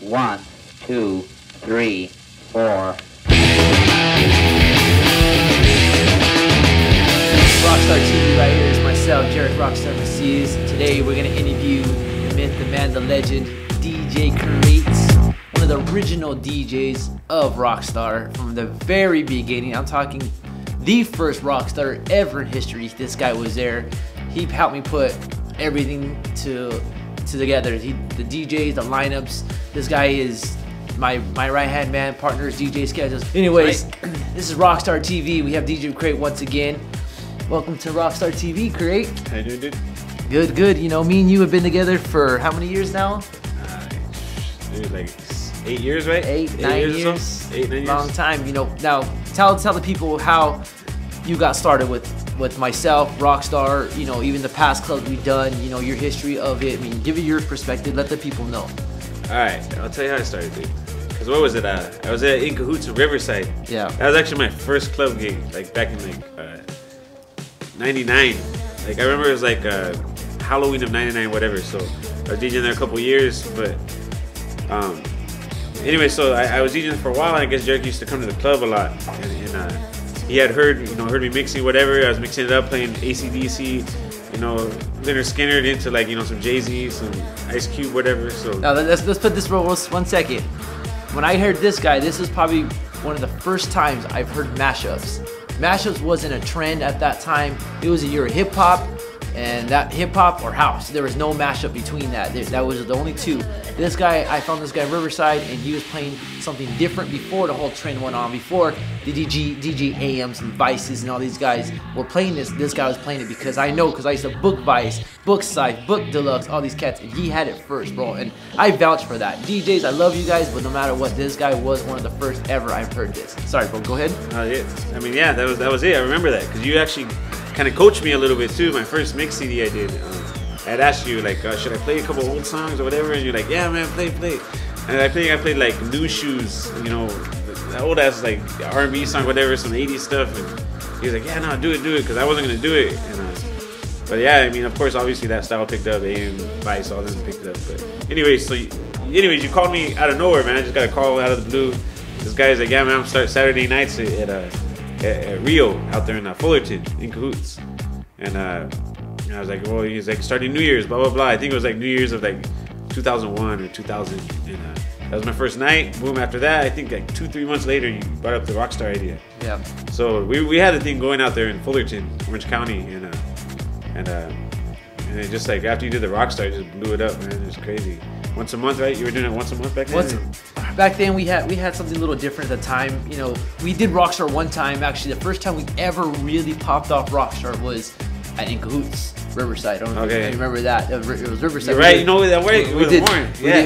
1, 2, 3, 4. Rockstar TV right here is myself, Jerek, Rockstar Macias. Today we're going to interview the myth, the man, the legend, DJ Cr8, one of the original DJs of Rockstar from the very beginning. I'm talking the first Rockstar ever in history. This guy was there. He helped me put everything together. The DJs, the lineups. This guy is my right hand man, partners, DJ schedules. Anyways, this is Rockstar TV. We have DJ Cr8 once again. Welcome to Rockstar TV, Cr8. How you doing, dude? Good, good. You know, me and you have been together for how many years now? Dude, like 8 years, right? 8, 9 years. 8, 9 years. Long time. You know, now tell the people how you got started with myself, Rockstar. You know, even the past clubs we've done. You know, your history of it. I mean, give it your perspective. Let the people know. All right, I'll tell you how I started, dude. Cause what was it? I was at In Cahoots in Riverside. Yeah. That was actually my first club gig, like back in like '99. Like I remember it was like Halloween of '99, whatever. So I was DJing there a couple years, but anyway, so I was DJing for a while, and I guess Jerek used to come to the club a lot, and he had heard me mixing whatever. I was mixing it up, playing AC/DC, Leonard Skinner into like some Jay-Z, some Ice Cube, whatever. So now let's put this for 1 second. When I heard this guy, this is probably one of the first times I've heard mashups. Mashups wasn't a trend at that time. It was a year of hip hop, and that hip hop or house. There was no mashup between that. That was the only two. This guy, I found this guy in Riverside, and he was playing something different before the whole trend went on. Before the DJ AMs and Vices and all these guys were playing this, this guy was playing it because I used to book Vice, book Scythe, book Deluxe, all these cats, and he had it first, bro. And I vouch for that. DJs, I love you guys, but no matter what, this guy was one of the first ever I've heard this. Sorry, bro. Go ahead. Yeah. I mean, yeah, that was it. I remember that because you actually kind of coached me a little bit too. My first mix CD I did. I'd asked you like, should I play a couple old songs or whatever, and you're like, yeah, man, play. And I played like New Shoes, that old ass like R&B song, whatever, some 80s stuff. And he was like, yeah, no, do it, because I wasn't gonna do it. And but yeah, I mean, of course, obviously that style picked up. AM, Vice, all them picked it up. But anyways, you called me out of nowhere, man. I just got a call out of the blue. This guy's like, yeah, man, I'm starting Saturday nights at Rio out there in Fullerton, in Cahoots. And I was like, well, he's like starting New Year's, blah, blah, blah. I think it was like New Year's of like 2001 or 2000. And that was my first night. Boom, after that, I think like 2-3 months later, you brought up the Rockstar idea. Yeah. So we had a thing going out there in Fullerton, Orange County. And it just like after you did the Rockstar, it just blew it up, man. It was crazy. Once a month, right? You were doing it once a month back then? Back then we had something a little different at the time. We did Rockstar one time. Actually, the first time we ever really popped off Rockstar was at In Cahoots, Riverside. I don't know if you remember that. It was Riverside. You're right. That way.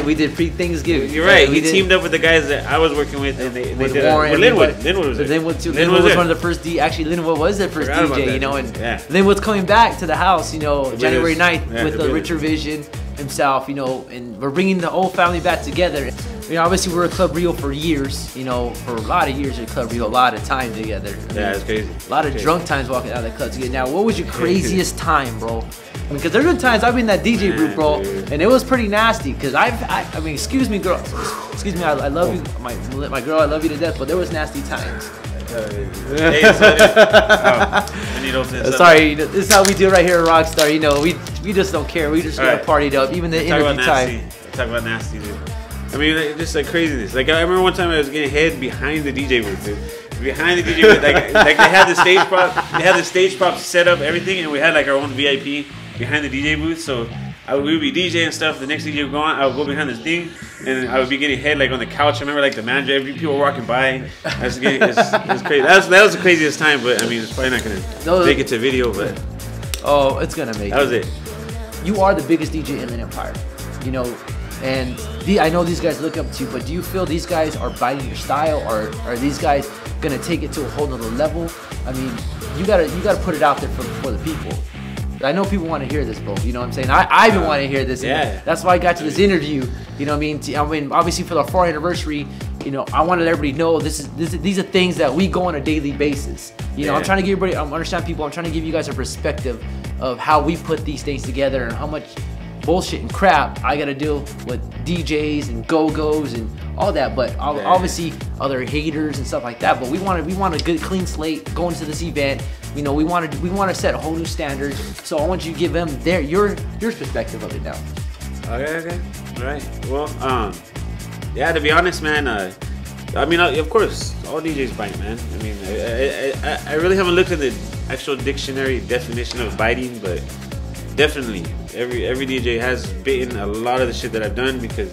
We did pre-Thanksgiving. You're right. We teamed up with the guys that I was working with, and they did Warren. Linwood was there. Linwood was one of the first Actually, Linwood was the first DJ. And Linwood's coming back to the house. January 9th with the Richard Vision himself. And we're bringing the whole family back together. Obviously we were at Club Rio for years, for a lot of years at Club Rio, a lot of time together. Yeah, it's crazy. A lot of drunk times walking out of the club together. Now, what was your craziest time, bro? Because there's been times I've been in that DJ group, bro, and it was pretty nasty. Because I mean, excuse me, girl, excuse me, I love you, my girl, I love you to death, but there was nasty times. Sorry, this is how we do right here at Rockstar. We just don't care. We just got partied up, even the interview time. Talk about nasty, dude. I mean, just like craziness. Like I remember one time I was getting head behind the DJ booth, dude. Behind the DJ booth, like they had the stage prop, set up, everything, and we had like our own VIP behind the DJ booth. So we would be DJing stuff. The next DJ would go on, I would go behind this thing, and I would be getting head like on the couch. I remember like the manager, people were walking by. It's crazy. That was the craziest time, but I mean, it's probably not gonna make it to video, but oh, it's gonna make. That was it. You are the biggest DJ in the Empire, and I know these guys look up to you, but do you feel these guys are biting your style, or are these guys gonna take it to a whole nother level? I mean, you gotta put it out there for the people. I know people want to hear this, bro. You know what I'm saying? I've been wanting to hear this. Yeah. That's why I got to this interview. You know what I mean? Obviously for the 4th anniversary, I wanted everybody to know these are things that we go on a daily basis. I'm trying to give everybody, understand people. I'm trying to give you guys a perspective of how we put these things together and how much bullshit and crap, I gotta deal with DJs and go-go's and all that. But obviously other haters and stuff like that. But we want a good clean slate going to this event. You know, we want to set a whole new standard. So I want you to give them your perspective of it now. Okay. All right. Well, yeah. To be honest, man. I mean, of course, all DJs bite, man. I mean, I really haven't looked at the actual dictionary definition of biting, but definitely every DJ has bitten a lot of the shit that I've done because,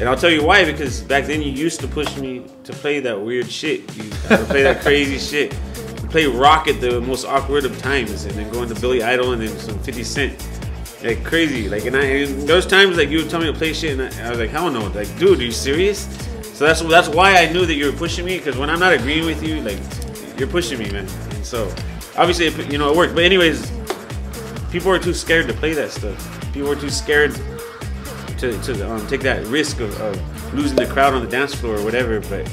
and I'll tell you why, because back then you used to push me to play that weird shit. You had to play that crazy shit. You play rock at the most awkward of times, and then go into Billy Idol and then some 50 Cent. Like crazy. Like, and those times like you would tell me to play shit, and I was like, hell no. Like, dude, are you serious? So that's why I knew that you were pushing me, because when I'm not agreeing with you, like, you're pushing me, man. And so obviously, you know, it worked. But anyways, people are too scared to play that stuff. People are too scared to take that risk of losing the crowd on the dance floor or whatever. But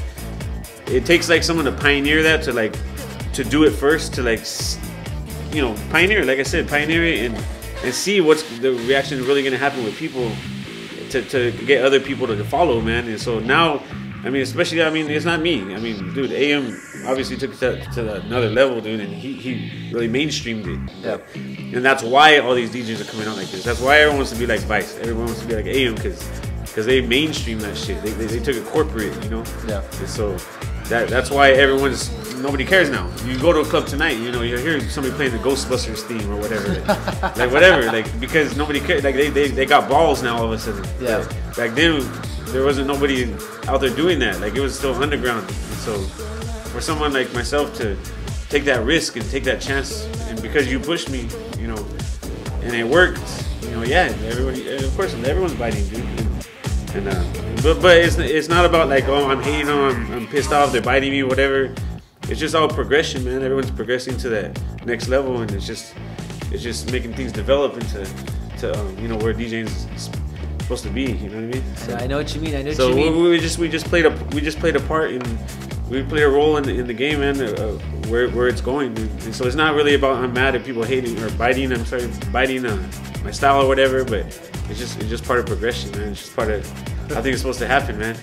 it takes like someone to pioneer that, to do it first, to like, you know, pioneer. Like I said, pioneer it and see what's the reaction really gonna happen with people. To get other people to follow, man. And so now, I mean, especially, I mean, it's not me. I mean, dude, AM obviously took it to another level, dude, and he really mainstreamed it. Yeah. And that's why all these DJs are coming out like this. That's why everyone wants to be like Vice. Everyone wants to be like AM, because they mainstream that shit. They took it corporate, you know. Yeah. And so that's why nobody cares now. You go to a club tonight, you know, you hear somebody playing the Ghostbusters theme or whatever, like whatever, like, because nobody cares. Like they got balls now all of a sudden. Yeah. Back then, there wasn't nobody out there doing that. Like, it was still underground. And so for someone like myself to take that risk and take that chance, and because you pushed me, you know, and it worked, you know, yeah, everybody, of course, everyone's biting, dude. But it's not about like, oh, I'm hating them, I'm pissed off, they're biting me, whatever. It's just all progression, man. Everyone's progressing to that next level, and it's just making things develop into you know, where DJing is supposed to be. You know what I mean? So, I know what you mean. I know so what you mean. we just played a part in, we played a role in the game, man, where it's going. And so it's not really about I'm mad at people hating or biting. I'm sorry, biting my style or whatever. But it's just part of progression, man. It's just part of, I think it's supposed to happen, man.